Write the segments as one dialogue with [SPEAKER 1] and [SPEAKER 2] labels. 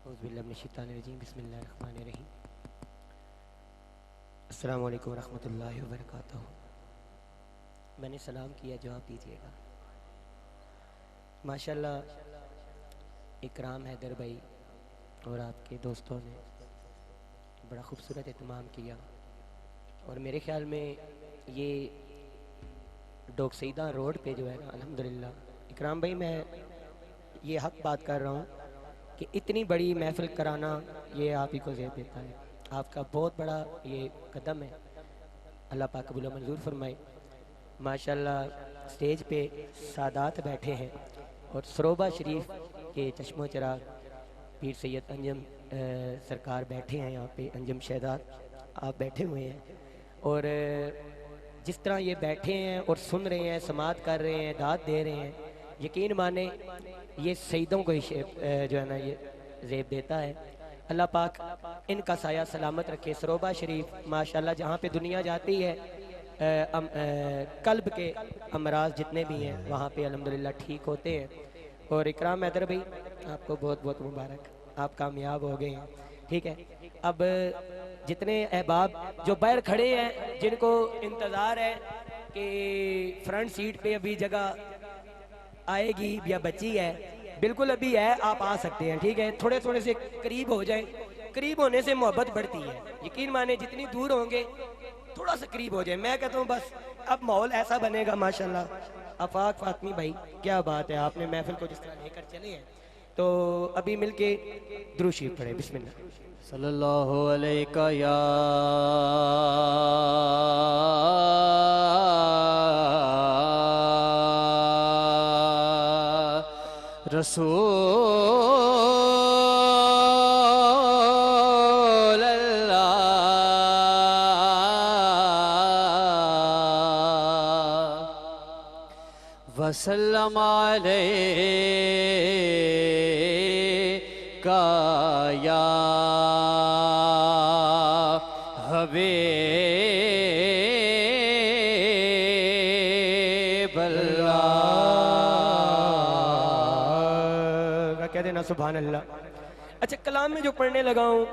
[SPEAKER 1] औज़ुबिल्लाहिमिनश्शैतानिर्रजीम बिस्मिल्लाहिर्रहमानिर्रहीम। अस्सलामु अलैकुम रहमतुल्लाहि व बरकातुहू। मैंने सलाम किया, जवाब दीजिएगा। माशाल्लाह इकराम हैदर भाई और आपके दोस्तों ने बड़ा खूबसूरत एहतमाम किया और मेरे ख्याल में ये डोकसीदा रोड पे जो है ना, अल्हम्दुलिल्लाह इकराम भाई, मैं ये हक बात कर रहा हूँ कि इतनी बड़ी महफिल कराना ये आप ही को ज़ेब देता है। आपका बहुत बड़ा ये कदम है, अल्लाह पाक कबूल व मंजूर फरमाए। माशाल्लाह स्टेज पे सादात बैठे हैं और सरोबा शरीफ के चश्मो चिराग पीर सैयद अंजम सरकार बैठे हैं यहाँ पे, अंजम शहदाद आप बैठे हुए हैं और जिस तरह ये बैठे हैं और सुन रहे हैं, समात कर रहे हैं, दाद दे रहे हैं, यकीन माने ये सईदों को ही जो है ना ये ज़ेब देता है। अल्लाह पाक इनका साया सलामत रखे। सरोबा शरीफ माशाल्लाह जहाँ पे दुनिया जाती है कल्ब के अमराज जितने भी हैं वहाँ पे अल्हम्दुलिल्लाह ठीक होते हैं। और इकराम हैदर भाई आपको बहुत बहुत मुबारक, आप कामयाब हो गए हैं। ठीक है, अब जितने अहबाब जो बाहर खड़े हैं, जिनको इंतज़ार है कि फ्रंट सीट पे अभी जगह आएगी या बची है, बिल्कुल अभी है, आप आ सकते हैं। ठीक है, थोड़े थोड़े से करीब हो जाएं, करीब होने से मोहब्बत बढ़ती है। यकीन माने जितनी दूर होंगे थोड़ा सा करीब हो जाए। मैं कहता हूँ बस अब माहौल ऐसा बनेगा माशाल्लाह। आफाक फातमी भाई क्या बात है, आपने महफिल को जिस तरह लेकर चले हैं, तो अभी मिलके दुरूद शरीफ पढ़े। बिस्मिल्लाह।
[SPEAKER 2] सल्लल्लाहु अलैका या रसूल अल्लाह वसल्लम अलैका या हबीब अल्लाह।
[SPEAKER 1] कह देना सुभान अल्लाह। अच्छा, कलाम में जो पढ़ने लगा हूँ,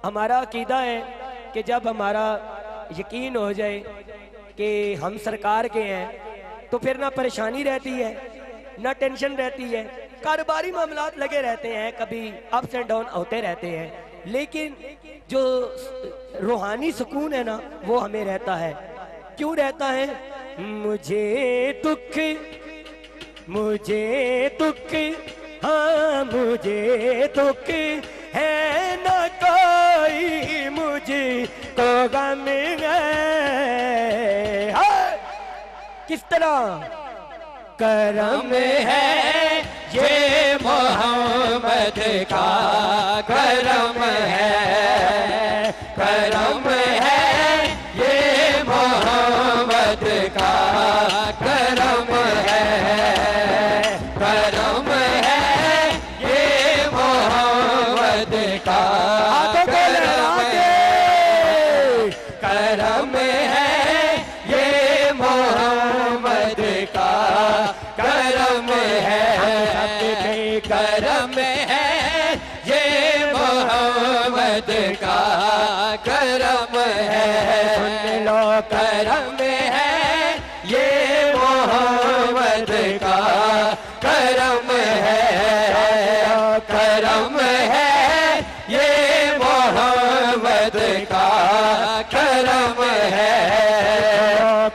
[SPEAKER 1] हमारा अकीदा है कि जब हमारा यकीन हो जाए कि हम सरकार के हैं तो फिर ना परेशानी रहती है ना टेंशन रहती है। कारोबारी मामलात लगे रहते हैं, कभी अप्स एंड डाउन होते रहते हैं, लेकिन जो रूहानी सुकून है ना वो हमें रहता है। क्यों रहता है? मुझे दुख हाँ मुझे दुख है न कोई, मुझे को गम है। किस तरह करम
[SPEAKER 2] है ये मोहम्मद का करम है, करम है ये मोहम्मद का करम है, करम है ये मोहम्मद का करम है, करम है ये मोहम्मद का करम है, करम है ये मोहम्मद का करम है। सुन लो, करम है ये मोहम्मद का करम है, करम है ये मोहम्मद का करम है,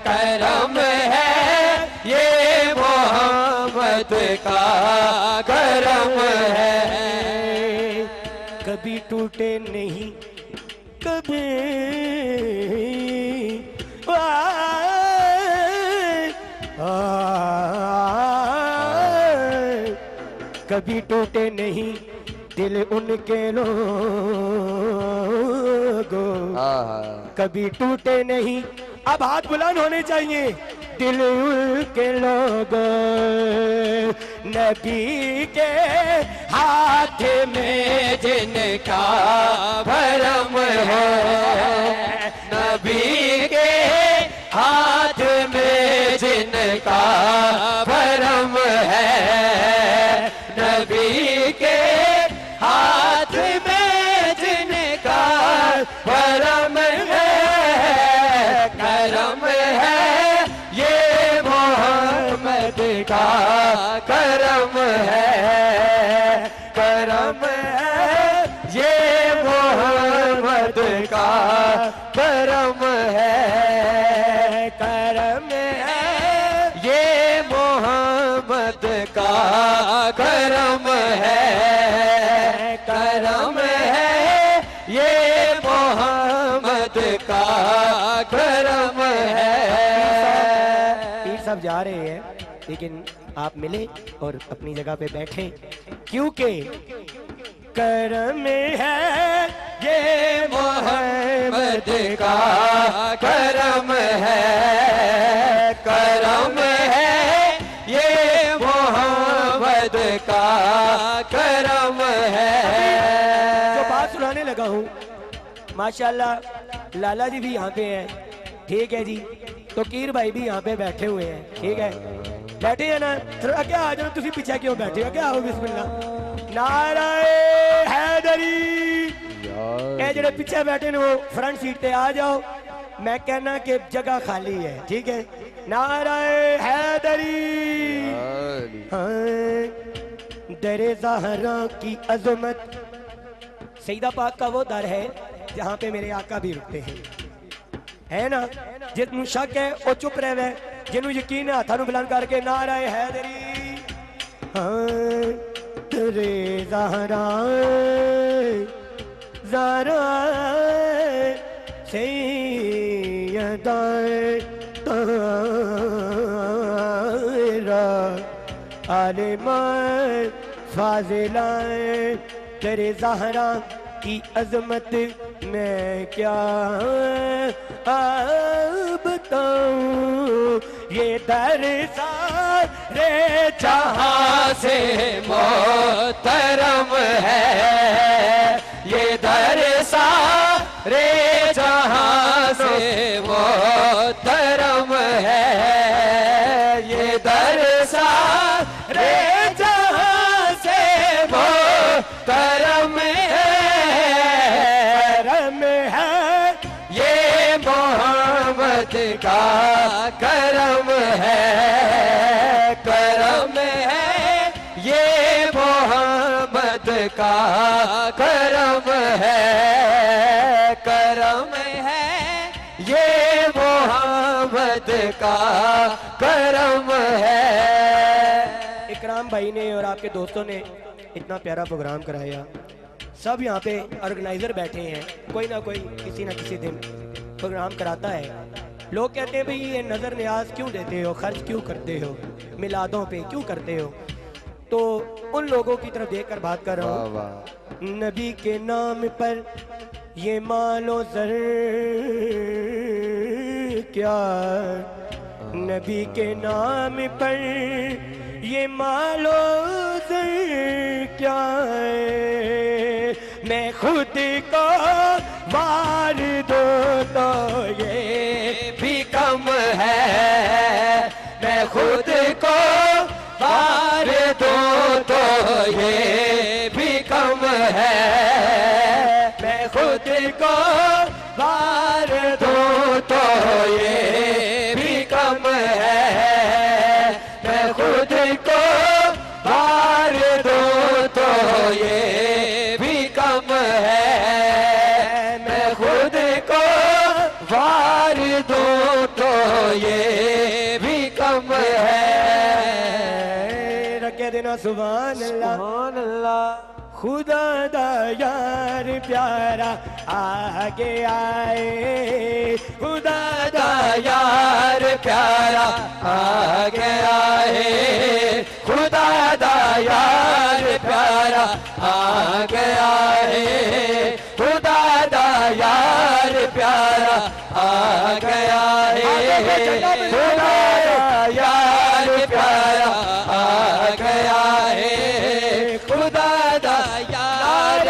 [SPEAKER 2] करम है ये मोहम्मद का करम है।
[SPEAKER 1] कभी टूटे नहीं कभी कभी टूटे नहीं दिल उनके लोगों, कभी टूटे नहीं। अब हाथ बुलंद होने चाहिए। दिल उनके लोगों, नबी के
[SPEAKER 2] हाथ में जिनका भरम है, नबी के हाथ में जिनका भरम है, नबी के है, करम है, ये मोहम्मद का करम है,
[SPEAKER 1] करम है,
[SPEAKER 2] ये मोहम्मद का करम है, करम है, ये मोहम्मद का करम है।
[SPEAKER 1] पीर साहब जा रहे हैं, लेकिन आप मिले और अपनी जगह पे बैठे, क्योंकि करम है ये
[SPEAKER 2] मोहम्मद का करम है, करम है, ये मोहम्मद का करम है।
[SPEAKER 1] जो बात सुनाने लगा हूँ, माशाल्लाह लाला जी भी यहाँ पे हैं, ठीक है जी, तो कीर भाई भी यहाँ पे बैठे हुए हैं, ठीक है, बैठे हैं ना, थोड़ा क्या आ जाओ, तुम पीछे क्यों बैठे हो, क्या हो, बिस्मिल्लाह, नाराए हैदरी, ये जड़े पीछे बैठे ने वो फ्रंट सीट पे आ जाओ, मैं कहना कि जगह खाली है, ठीक है, नाराए हैदरी, हाँ, दरे ज़हरा की अज़मत, सईदा पाक का वो दर है जहाँ पे मेरे आका भी रुकते हैं, है ना, जिसनू शक है वो चुप रहे, जिन्हों यकीन है हाथों बुलंद करके नाराए हैदरी, हाँ, दरे ज़हरा ज़रा सैयदा तारा आलिमा फाजिला, तेरे ज़हरा की अजमत मैं क्या बताऊं, ये दर सारे
[SPEAKER 2] जहां से मोहतरम है, ये दर सारे जहां से मोहतरम है, ये दर सारे जहां से मोहतरम है,
[SPEAKER 1] करम है,
[SPEAKER 2] ये मोहम्मद का करम है, करम है, ये मोहम्मद का करम है, करम है, ये मोहम्मद का करम है।
[SPEAKER 1] इकराम भाई ने और आपके दोस्तों ने इतना प्यारा प्रोग्राम कराया, सब यहाँ पे ऑर्गेनाइजर बैठे हैं, कोई ना कोई किसी ना किसी दिन प्रोग्राम कराता है, लोग कहते हैं भाई ये नज़र न्याज क्यों देते हो, खर्च क्यों करते हो, मिलादों पे क्यों करते हो, तो उन लोगों की तरफ देखकर बात कर रहा हूँ, नबी के नाम पर ये मालो जर क्या, नबी के नाम पर ये मालो जर क्या है, मैं खुद को मार दो तो ये
[SPEAKER 2] भी कम है, मैं खुद को मार दो तो ये भी कम है, मैं खुद को मार दो तो ये भी कम है, मैं खुद को मार दो तो ये भी कम है, मैं खुद को वार दो तो ये भी कम है।
[SPEAKER 1] रखे देना सुभान अल्लाह, खुदा दा यार प्यारा आगे आए, खुदा दा
[SPEAKER 2] यार प्यारा आगे आए, खुदा दा यार प्यारा आगे आए, खुदा दा यार प्यारा आगे आए, खुदा दा यार प्यारा आगे आए, खुदा दा यार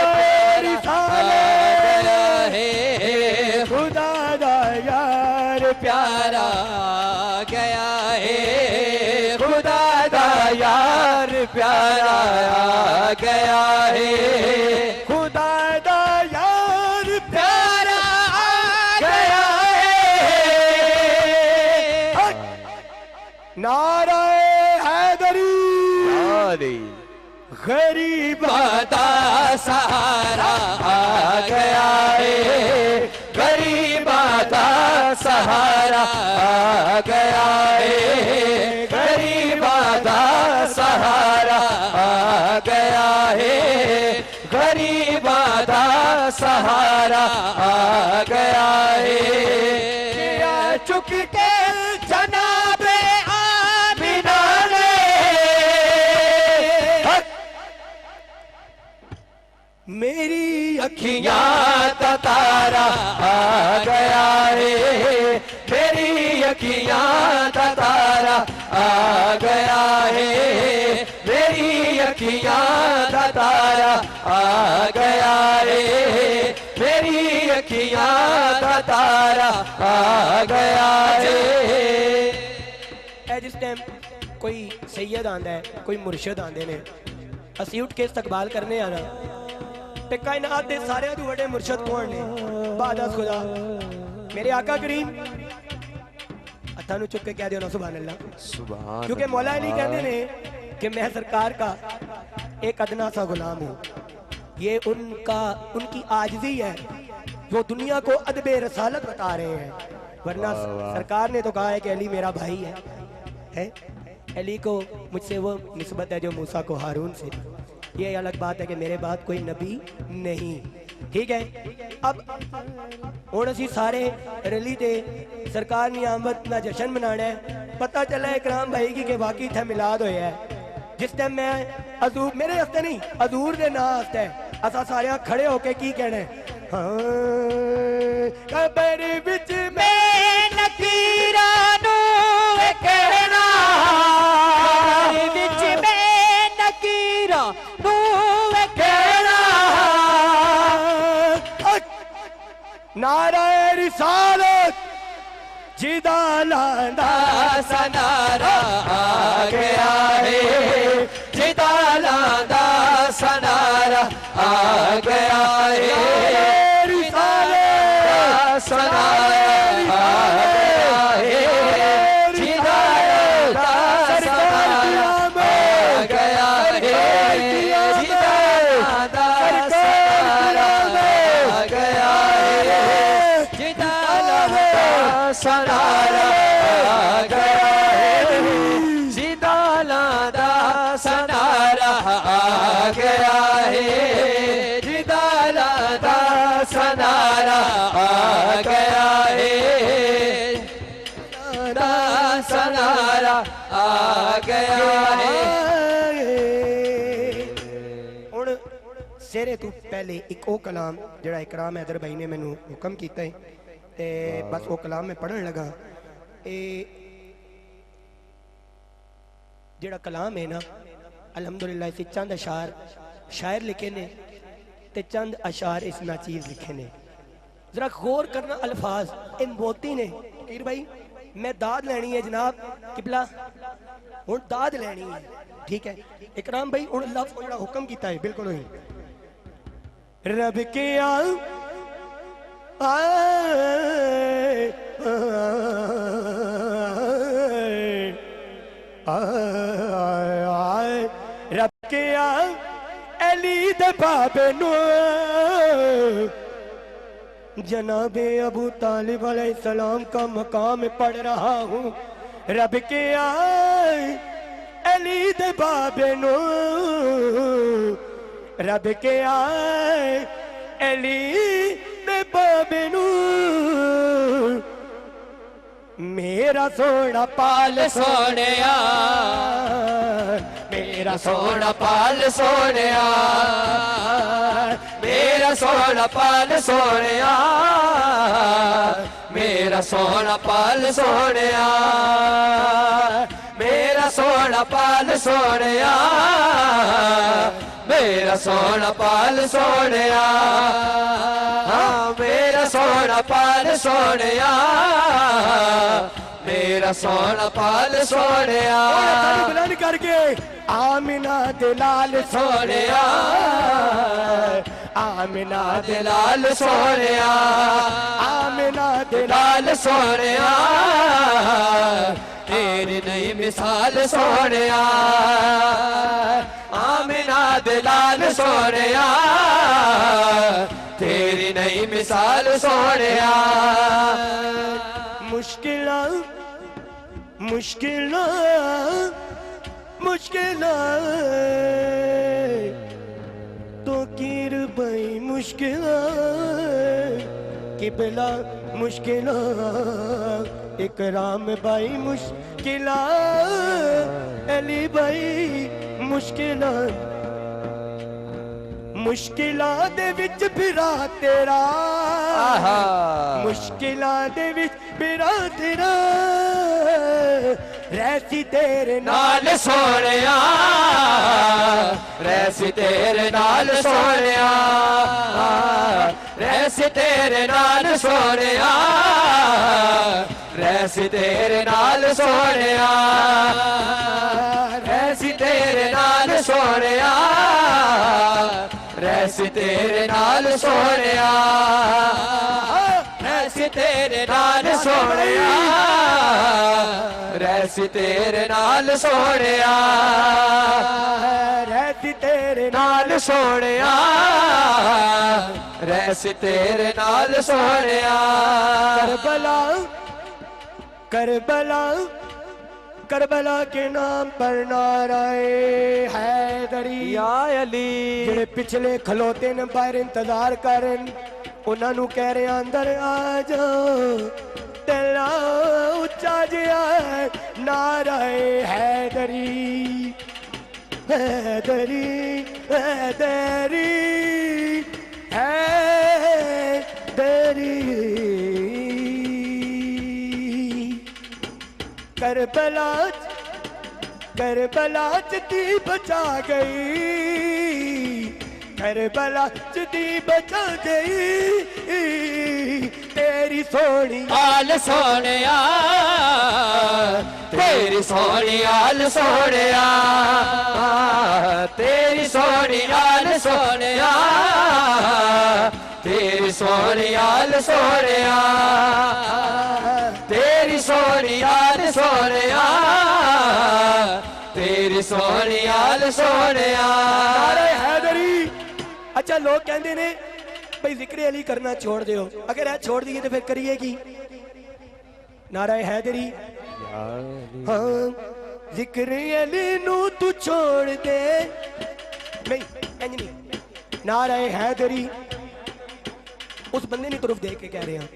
[SPEAKER 1] खुदा दा यार
[SPEAKER 2] प्यारा गया है, खुदा दा यार प्यारा गया है,
[SPEAKER 1] खुदा दा यार
[SPEAKER 2] प्यारा गया है।
[SPEAKER 1] नाराए हैदरी,
[SPEAKER 2] गरीबों का सहारा आ गया है, गरीबों का सहारा आ गया है, गरीबों का सहारा आ गया है, गरीबों का सहारा आ गया है। चुक के जनाबे आमिना ने मेरी अखियां का तारा आ गया है, मेरी अखियां का तारा आ गया है, मेरी अखियां का तारा आ गया है, मेरी अखियां का तारा आ गया है।
[SPEAKER 1] जिस टाइम कोई सैयद आंदा है, कोई मुर्शिद आंदे ने, असीं उठ के इस्तकबाल करने आना ते कायनात दे सारे तू बड़े मुर्शिद कौन ने? बादशाह खुदा मेरे आका करीम हत्थां नूं चुक के कह दियो ना सुभान अल्लाह,
[SPEAKER 2] सुभान।
[SPEAKER 1] क्योंकि मौला अली कहते ने कि मैं सरकार का एक अदना सा गुलाम हूँ। ये उनकी आजिज़ी है, वो दुनिया को अदबे रसालत बता रहे हैं, वरना सरकार ने तो कहा है कि अली मेरा भाई है? अली को मुझसे वो निस्बत है जो मूसा को हारून से। ये अलग बात है कि मेरे बाद कोई नबी नहीं, ठीक है। अब हुण असीं सारे रली ते सरकार दी आमद दा जश्न मनाना है। पता चला इकराम भाई की कि वाकई इत्थे मिलाद होया है। जिस टाइम मैं अजूर मेरे हस्ते नहीं अजूर दे नां हस्ते असां सारे खड़े होके की कहना है, हाँ कबर विच में
[SPEAKER 2] नकीरा नू कहना, विच में नकीरा नू कहना,
[SPEAKER 1] नारा रिसालत जिदा लांदा
[SPEAKER 2] सनारा आ गया है, जिदा लांदा सनारा आ गया है, रिसालत सनारा आ गया है, जिदा लांदा सनारा आ गया है, जिदा लांदा सनारा आ गया है, जिदा लांदा सनारा आ गया है, जिदा लांदा सनारा आ गया है, जिदा लांदा सनारा आ गया है, जिदा सनारा आ गया है।
[SPEAKER 1] हुण सेरे तू पहले एक ओ कलाम जड़ा इकराम हैदर भाई ने मैनू हुक्म कीता है ते बस वो कलाम मैं पढ़न लगा। जड़ा कलाम है ना अल्हम्दुलिल्लाह इस चंद अशार शायर लिखे ने ते चंद अशार इस नाचीज लिखे ने। जरा गौर करना अल्फाज इन मोती ने। फकीर भाई मैं दाद लेनी है जनाब किबला, हुण दाद लेनी है, ठीक है। इकराम भाई हुण लफ्ज़ जड़ा हुक्म कीता है बिल्कुल ही रब के रब के अली दे बाबे नू जनाबे अबू तालिब अलैहिस्सलाम का मकाम पढ़ रहा हूँ। रब के अली दे बाबे नू, रब के अली दे बाबे नू मेरा सोना पाल
[SPEAKER 2] सोनिया, मेरा सोना पाल सोनिया, मेरा सोना पाल सोनिया, मेरा सोना पाल सोनिया, मेरा सोना पाल सोनिया, मेरा सोना पाल सोनिया, हाँ मेरा सोना पाल सोनिया, मेरा सोना पाल सोनिया।
[SPEAKER 1] बुलंद करके आमिना दिलाल
[SPEAKER 2] सोनिया, आमिना दिलाल सोनिया, आमिना दिलाल सोनिया, तेरी नई मिसाल सोनिया, आमिना दे लाल सोहणिया तेरी नहीं मिसाल सोहणिया
[SPEAKER 1] मुश्किलां मुश्किलां मुश्किलां तो कीर भाई मुश्किलां किबला मुश्किलां इकराम भाई मुश्किलां अली भाई मुश्किलां मुश्किलां दे विच फिरा तेरा मुश्किलां दे विच फिरा तेरा रहसी तेरे
[SPEAKER 2] नाल सोहणिया रहसी तेरे नाल सोहणिया रहसी तेरे नाल सोहणिया रहसी तेरे नाल सोहणिया रहसी तेरे नाल सोहणिया रहसी तेरे नाल सोहणिया रहसी तेरे नाल सोहणिया रहसी तेरे नाल सोहणिया
[SPEAKER 1] रहसी तेरे
[SPEAKER 2] नाल सोहणिया रहसी तेरे नाल सोहणिया
[SPEAKER 1] करबला करबला करबला के नाम पर नाराए हैदरी
[SPEAKER 2] या अली
[SPEAKER 1] ਜਿਹੜੇ ਪਿਛਲੇ ਖਲੋਤੇ ਨੇ ਬਾਹਰ ਇੰਤਜ਼ਾਰ ਕਰਨ ਉਹਨਾਂ ਨੂੰ ਕਹਿ ਰਿਹਾ ਅੰਦਰ ਆ ਜਾ ਤੇਰਾ ਉੱਚਾ ਜਿਹਾ ਨਾਰਾਏ ਹੈਦਰੀ हैदरी हैदरी हैदरी करबला करबला दी बचा गई करबला दी बचा गई तेरी सोनी
[SPEAKER 2] आल सोहणिया तेरी सोहनी आल सोहणिया तेरी सोहनी आल सोहणिया तेरी सोहनी आल सोहणिया तेरी सोहनी आल सोहणिया तेरी सोहनी आल सोहणिया
[SPEAKER 1] नारे हैदरी। अच्छा लोग कहते ने भाई जिक्र अली करना छोड़ दो, अगर है छोड़ दिए तो फिर करिए की? नारा हैदरी हाँ जिक्र अली नू तू छोड़ दे नहीं इंज नहीं, नारा हैदरी उस बंदे ने तरफ देख के कह रहे हैं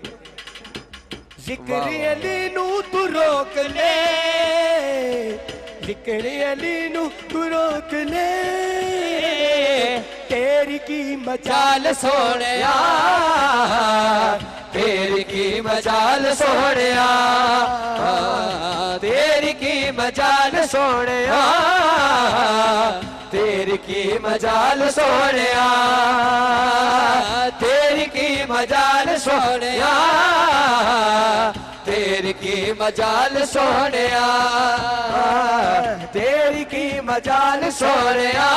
[SPEAKER 1] जिक्र अली नू तू रोक ले जिक्र अली नू तू रोक ले तेरी की
[SPEAKER 2] मजाल सोहणिया तेरी की मजाल सोहणिया तेरी की मजाल सोहणिया तेरी की मजाल सोहणिया तेरी की मजाल सोहणिया तेरी की मजाल सोहणिया तेरी की मजाल सोहणिया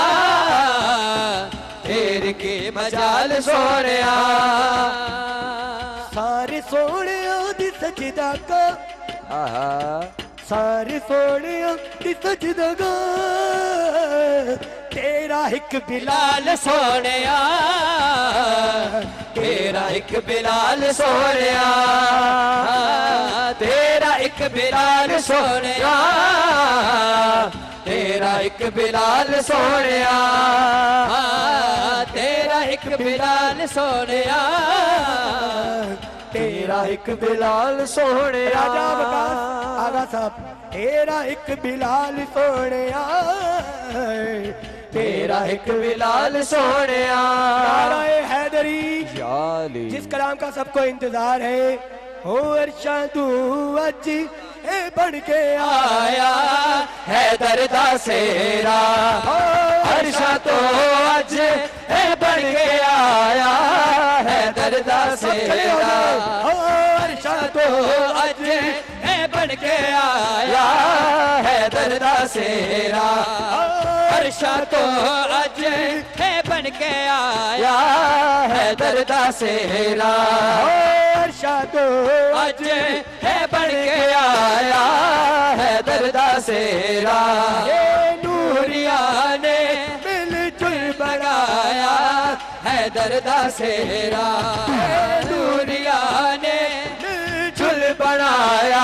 [SPEAKER 2] तेरी की मजाल सोहणिया
[SPEAKER 1] सारे सोने दी सजदा का सारे सोने दी सजदा का तेरा एक बिलाल
[SPEAKER 2] बिलाल सोहणिया तेरा एक बिलाल सोहणिया तेरा एक बिलाल सोहणिया तेरा एक बिलाल सोहणिया तेरा एक बिलाल सोहणिया तेरा एक बिलाल सोहणिया
[SPEAKER 1] राजा वकास आगा साहब तेरा एक बिलाल सोहणिया
[SPEAKER 2] तेरा एक बिलाल सोहणिया
[SPEAKER 1] नाराए हैदरी
[SPEAKER 2] जाली
[SPEAKER 1] जिस कलाम का सबको इंतजार है हो अरशदू अज ए बन के
[SPEAKER 2] आया है दरदा सेरा हर्षा तो अज है बन के आया है दरदा सेरा
[SPEAKER 1] हर्षा
[SPEAKER 2] तो अज है बन के आया है दरदा सेरा हर्षा तो अज है बन के आया है दरदा सेरा
[SPEAKER 1] हर्षा तो
[SPEAKER 2] अज है बन के आया है दरदा सेरा
[SPEAKER 1] ये
[SPEAKER 2] नूरिया ने
[SPEAKER 1] मिल जुल
[SPEAKER 2] बनाया हैदर दा सेहरा नूरिया ने मिलजुल बनाया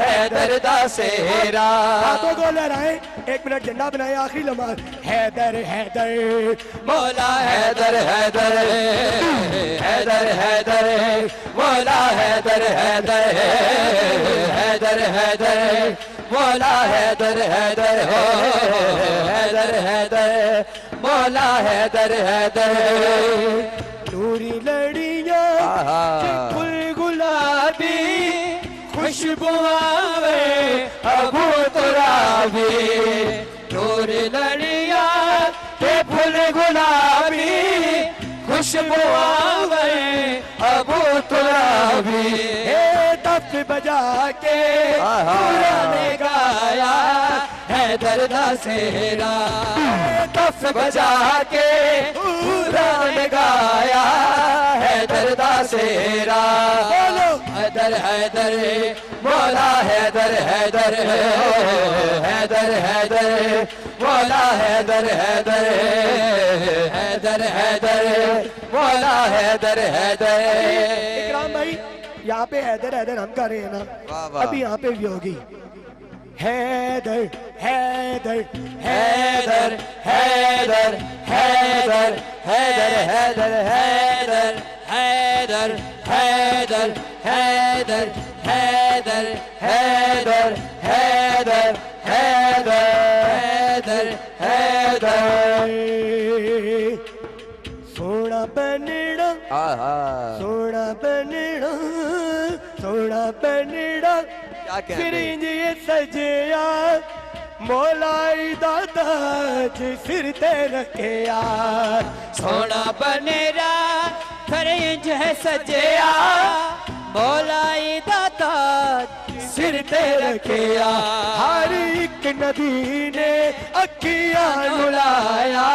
[SPEAKER 2] हैदर दा सेहरा।
[SPEAKER 3] हाथों को लहराएं, 1 मिनट झंडा बनाए, आखिरी लम्हा। हैदर हैदर
[SPEAKER 2] मौला हैदर हैदर हैदर हैदर मौला हैदर हैदर हैदर हैदर मौला हैदर हैदर हैदर हैदर मौला हैदर हैदर।
[SPEAKER 3] नूरी लड़ियां फुल गुलाबी
[SPEAKER 2] खुशबू आवे अबू तुराबी नूरी लड़िया के फूल गुलाबी खुशबू आवे अबू तुराबी।
[SPEAKER 3] तफ बजा के
[SPEAKER 2] ने गाया हैदर दा सेहरा तफ बजा के ने गाया हैदर दा सेहरा। हैदर हैदर मौला हैदर हैदर हैदर हैदर मौला हैदर हैदर हैदर हैदर मौला हैदर हैदर।
[SPEAKER 3] इकराम भाई यहाँ पे हैदर हैदर हम कर रहे हैं ना, अभी यहाँ पे भी होगी हैदर हैदर
[SPEAKER 2] हैदर हैदर हैदर हैदर हैदर हैदर हैदर हैदर हैदर हैदर हैदर हैदर हैदर हैदर।
[SPEAKER 3] सोना बनना सोना बनना सोना बनना फिर ये सजिया मौलाई दादा जी सिर ते रखे यार।
[SPEAKER 2] सोना बनेरा फरेंज है सजया मौलाई दाता सिर ते रखिया।
[SPEAKER 3] हर एक नबी ने अखियां
[SPEAKER 2] नुलाया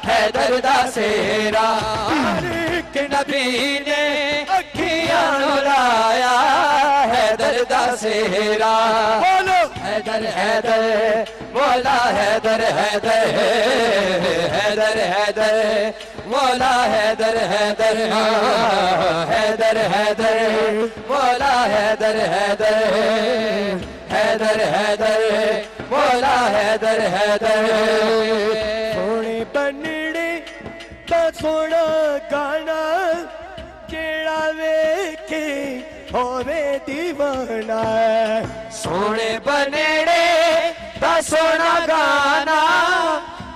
[SPEAKER 2] हैदर दा सेहरा
[SPEAKER 3] हर एक
[SPEAKER 2] नबी ने अखियां नुलाया हैदर दा सेहरा।
[SPEAKER 3] बोलो
[SPEAKER 2] हैदर हैदर मौला हैदर हैदर हैदर हैदर मौला हैदर हैदर हैदर हैदर मौला हैदर हैदर हैदर हैदर मौला हैदर हैदर।
[SPEAKER 3] सोने बनने दा सोना गाना जेड़ा वेखे होवे दीवाना।
[SPEAKER 2] सोने बनेड़े दा सोना गाना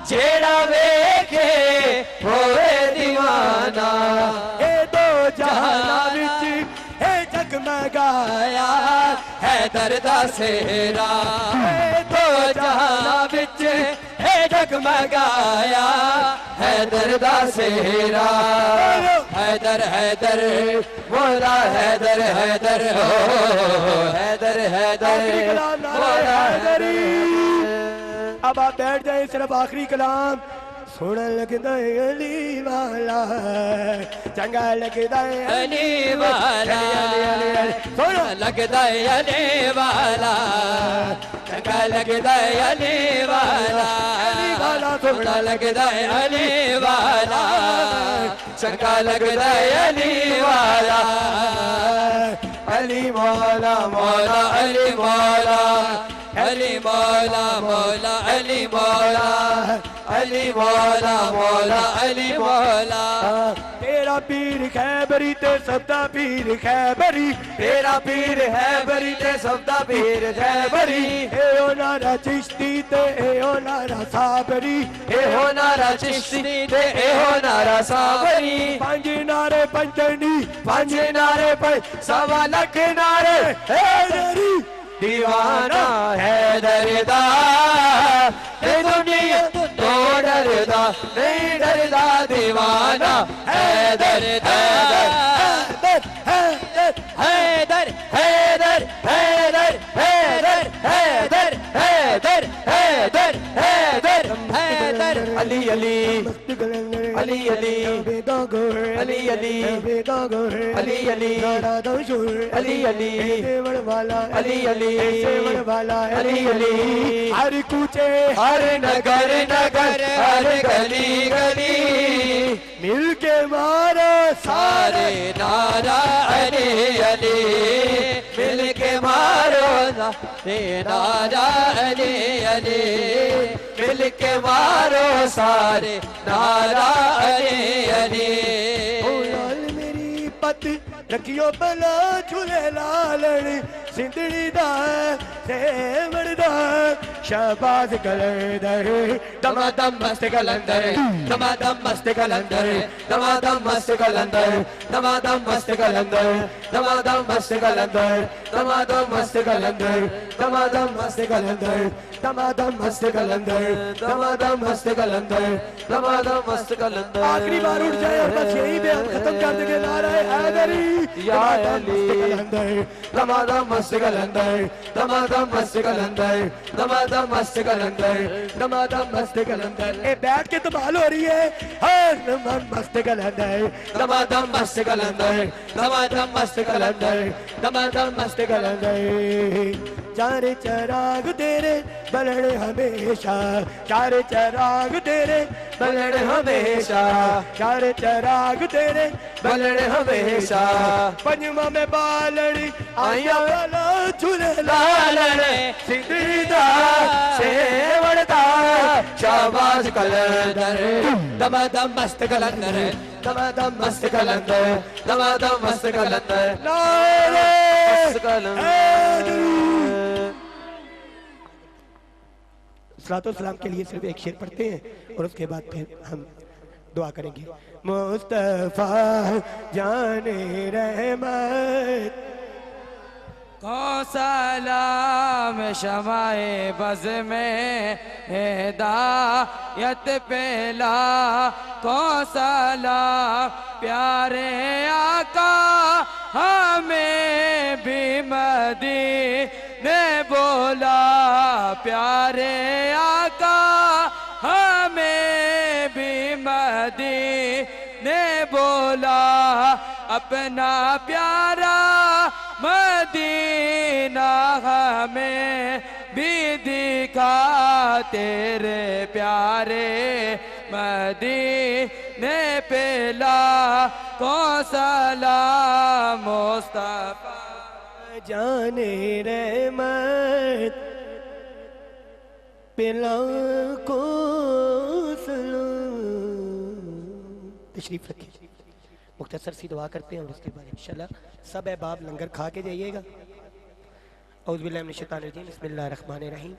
[SPEAKER 2] जेड़ा वेखे होवे दीवाना।
[SPEAKER 3] ए दो जहाना विच ए जगमगाया
[SPEAKER 2] हैदर दा सेहरा दो जहाना विच है जगमगाया हैदर दा सेहरा। हैदर हैदर मौला हैदर हैदर हैदर हैदर मौला हैदर।
[SPEAKER 3] अब आप बैठ जाए, सिर्फ आखिरी कलाम। सुन लगदा है अली वाला चंगा लगदा है
[SPEAKER 2] अली वाला
[SPEAKER 3] सुन
[SPEAKER 2] लगदा है अली वाला चंगा लगदा है अली वाला थोड़ा लगदा है अली वाला चंगा लगदा है अली वाला। अली मौला मौला अली मौला अली मौला मौला अली मौला अली मौला मौला अली मौला।
[SPEAKER 3] तेरा पीर खैबरी ते सबदा पीर खैबरी
[SPEAKER 2] तेरा पीर है बरी ते सबदा पीर है बरी
[SPEAKER 3] ए ओ नारा चिश्ती ते ए ओ नारा साबरी
[SPEAKER 2] ए हो नारा चिश्ती ते ए हो नारा साबरी।
[SPEAKER 3] पंज नारे पंजनी
[SPEAKER 2] पंज नारे पर सवा लख नारे हैदरी दीवाना हैदरदा ते दुनिया तो डरदा नहीं डरदा दीवाना हैदर हैदर हैदर हैदर हैदर हैदर हैदर हैदर हैदर हैदर हैदर हैदर। अली अली अली अली अली अली अली अली अली अली
[SPEAKER 3] देवड़ वाला
[SPEAKER 2] अली अली
[SPEAKER 3] देवड़ वाला
[SPEAKER 2] अली अली।
[SPEAKER 3] हर कूचे
[SPEAKER 2] हर नगर नगर हर गली
[SPEAKER 3] मिल के मारो
[SPEAKER 2] सारे नारा अली अली, मिल के मारो सारे नारा अली अली, मिल के मारो सारे नारा अली अली।
[SPEAKER 3] ओ लाल मेरी पत रखियो भला झूले लालण, सिंधड़ी दा सेवड़ दा शहबाज कलंदर,
[SPEAKER 2] दमादम मस्त कलंदर, दमादम मस्त कलंदर, दमादम मस्त कलंदर, दमादम मस्त कलंदर, दमादम मस्त कलंदर, दमादम मस्त कलंदर, दमादम मस्त कलंदर,
[SPEAKER 3] दमादम मस्त कलंदर,
[SPEAKER 2] दमादम मस्त कलंदर, दमादम मस्त कलंदर।
[SPEAKER 3] आखिरी बार उठ जाए और बस यही पे हम खत्म कर देंगे। नारा हैदरी
[SPEAKER 2] या
[SPEAKER 3] दमादम
[SPEAKER 2] अली,
[SPEAKER 3] मस्त कलंदर,
[SPEAKER 2] दमादम मस्त कलंदर, दमादम मस्त कलंदर, दमादम मस्त कलंदर,
[SPEAKER 3] दमादम मस्त कलंदर। ए बैठ के तो बाल हो रही है। हर नमन मस्त कलंदर,
[SPEAKER 2] दमादम मस्त कलंदर, दमादम मस्त कलंदर,
[SPEAKER 3] दमादम मस्त कलंदर। चार चराग तेरे बलड़ हमेशा, चार चराग तेरे
[SPEAKER 2] बलड़ हमेशा,
[SPEAKER 3] चार चराग तेरे
[SPEAKER 2] बलड़ हमेशा।
[SPEAKER 3] पंजवा में बालड़ी आया वाला झूले
[SPEAKER 2] लालड़
[SPEAKER 3] सिंधीदा
[SPEAKER 2] सेवड़दा शाबाश कलंदर, दमादम मस्त कलंदर, दमादम मस्त कलंदर, दमादम मस्त कलंदर,
[SPEAKER 3] नारे
[SPEAKER 2] मस्त कलंदर।
[SPEAKER 3] सलाम के लिए सिर्फ एक शेर पढ़ते हैं और उसके बाद फिर हम दुआ करेंगे। मुस्तफा जाने रहमत
[SPEAKER 2] को सलाम शमाए बज़ में हिदायत पेला, को सलाम प्यारे आका हमें भी मदीने बोला, प्यारे आका हमें भी मदीने बोला, अपना प्यारा मदीना हमें भी दिखा, तेरे प्यारे मदीने पे लाखों सलाम मुस्तफा
[SPEAKER 3] जाने रहमत पिला को तशरीफ रखिए। मुख्तसर सी दुआ करते हैं और उसके बाद इंशाल्लाह सब अहबाब लंगर खा के जाइएगा। औज़ुबिल्लाहि मिनश शैतानिर रजीम, बिस्मिल्लाहिर्रहमानिर्रहीम।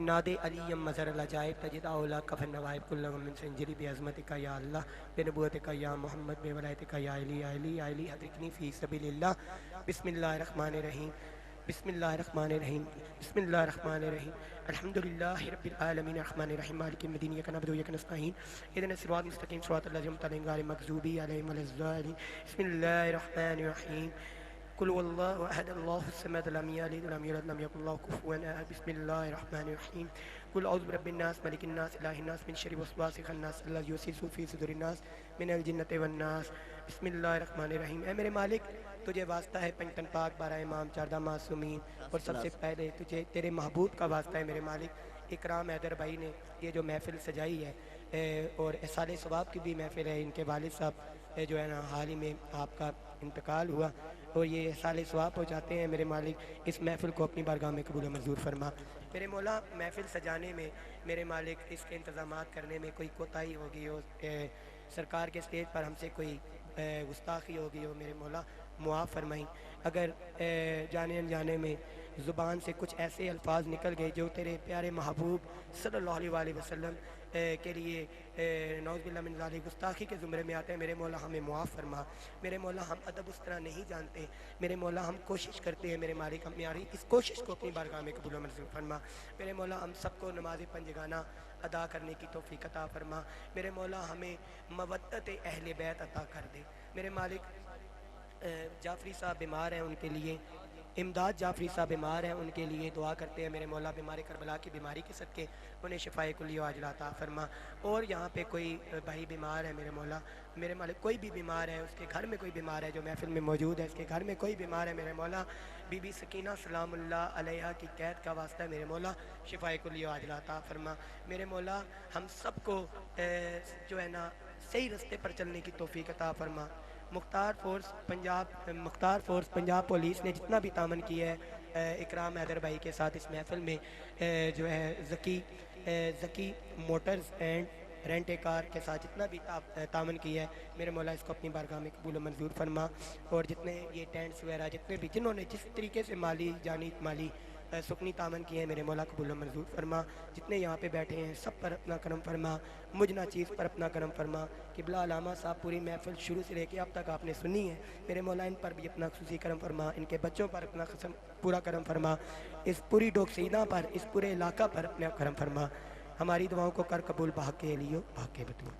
[SPEAKER 3] नादे अलीयम मज़र लजाइब तजिदा कफन नवाइब कुल्लम मिन संजरी बिअज़मतिका या अल्लाह बिनबुवतिका या मोहम्मद बिवलायतिका या अली अली हदरिकनी फ़ी सबीलिल्लाह। बिस्मिल्लाहिर्रहमानिर्रहीम, बिस्मिल्लाहिर्रहमानिर्रहीम, बिस्मिल्लाहिर्रहमानिर्रहीम। अल्हम्दुलिल्लाहि रब्बिल आलमीन अर्रहमानिर रहीम मालिकिल यौमिद्दीन इय्याका नअबुदु व इय्याका नस्तईन इहदिनस सिरातल मुस्तकीम सिरातल लज़ीना अनअमता अलैहिम गैरिल मग़ज़ूबि अलैहिम वलज़्ज़ालिमीन। बिस्मिल्लाहिर रहमानिर रहीम। कुल हुवल्लाहु अहद अल्लाहुस समद लम यलिद वलम यूलद वलम यकुल लहु कुफुवन अहद। बिस्मिल्लाहिर रहमानिर रहीम। कुल औज़ु बिरब्बिन नास मलिकिन नास इलाहिन नास मिन शर्रि वस्वासिल खन्नास अल्लज़ी युवस्विसु फ़ी सुदूरिन नास मिनल जिन्नति वन नास। बिस्मिल्लाहिर रहमानिर रहीम। ऐ मेरे मालिक, तुझे वास्ता है पंचतन पाक, 12 इमाम, 14 मासूमीन, और सबसे पहले तुझे तेरे महबूब का वास्ता है मेरे मालिक। इकराम हैदर भाई ने ये जो महफ़िल सजाई है और साले सवाब की भी महफ़िल है। इनके वालिद साहब जो है ना हाल ही में आपका इंतकाल हुआ और ये साले सवाब हो जाते हैं मेरे मालिक। इस महफ़िल को अपनी बारगाह में कबूल मंजूर फरमा मेरे मौला। महफ़िल सजाने में मेरे मालिक इसके इंतज़ामात करने में कोई कोताही होगी हो, सरकार के स्टेज पर हमसे कोई गुस्ताखी होगी हो मेरे मौला, मुआफ़ फरमाई। अगर जाने अनजाने में ज़ुबान से कुछ ऐसे अल्फाज निकल गए जो तेरे प्यारे महबूब सल्लल्लाहु अलैहि वसल्लम के लिए नौज़ुबिल्लाह मिन ज़ालिक गुस्ताखी के ज़ुमरे में आते हैं मेरे मौला, हमें मुआफ़ फरमा मेरे मौला। हम अदब उस तरह नहीं जानते मेरे मौला, हम कोशिश करते हैं मेरे मालिक, हमारी इस कोशिश को अपनी बारगाह में कबूल मंजूर फरमा मेरे मौला। हम सबको नमाज़ पंजगाना अदा करने की तौफ़ीक़ अता फरमा मेरे मौला। हमें मवद्दत अहले बैत अता कर दे मेरे मालिक। जाफरी साहब बीमार हैं, उनके लिए इमदाद जाफरी साहब बीमार हैं, उनके लिए दुआ करते हैं मेरे मौला बीमार करबला की बीमारी के सदके उन्हें शिफाए कुल्ली आजिला अता फरमा। और यहाँ पे कोई भाई बीमार है मेरे मालिक कोई भी बीमार है, उसके घर में कोई बीमार है जो महफिल में मौजूद है, उसके घर में कोई बीमार है मेरे मौला, बीबी सकीना सलामुल्लाह अलैहा की कैद का वास्ता है मेरे मौला, शिफाए कुल्ली आजिला अता फरमा। मेरे मौला हम सबको जो है ना सही रास्ते पर चलने की तौफीक अता फरमा। मुख्तार फोर्स पंजाब पुलिस ने जितना भी तामन किया है इकराम हैदर भाई के साथ इस महफिल में जो है Zaki Motors and rent a car के साथ जितना भी तामन किया है मेरे मौला इसको अपनी बारगाह में कबूल मंजूर फरमा। और जितने ये टेंट्स वगैरह जितने भी जिन्होंने जिस तरीके से माली सुकनी तामन किए हैं मेरे मौला कबूल मंजूर फरमा। जितने यहाँ पे बैठे हैं सब पर अपना करम फरमा, मुझ ना चीज़ पर अपना करम फरमा। किबला अलामा साहब पूरी महफिल शुरू से लेके अब तक आपने सुनी है मेरे मौला, इन पर भी अपना खुशी करम फरमा, इनके बच्चों पर अपना पूरा करम फरमा, इस पूरी डोकसीदा पर इस पूरे इलाका पर अपना करम फरमा। हमारी दुआओं को कर कबूल भाग के लियो भाग के बतूँ।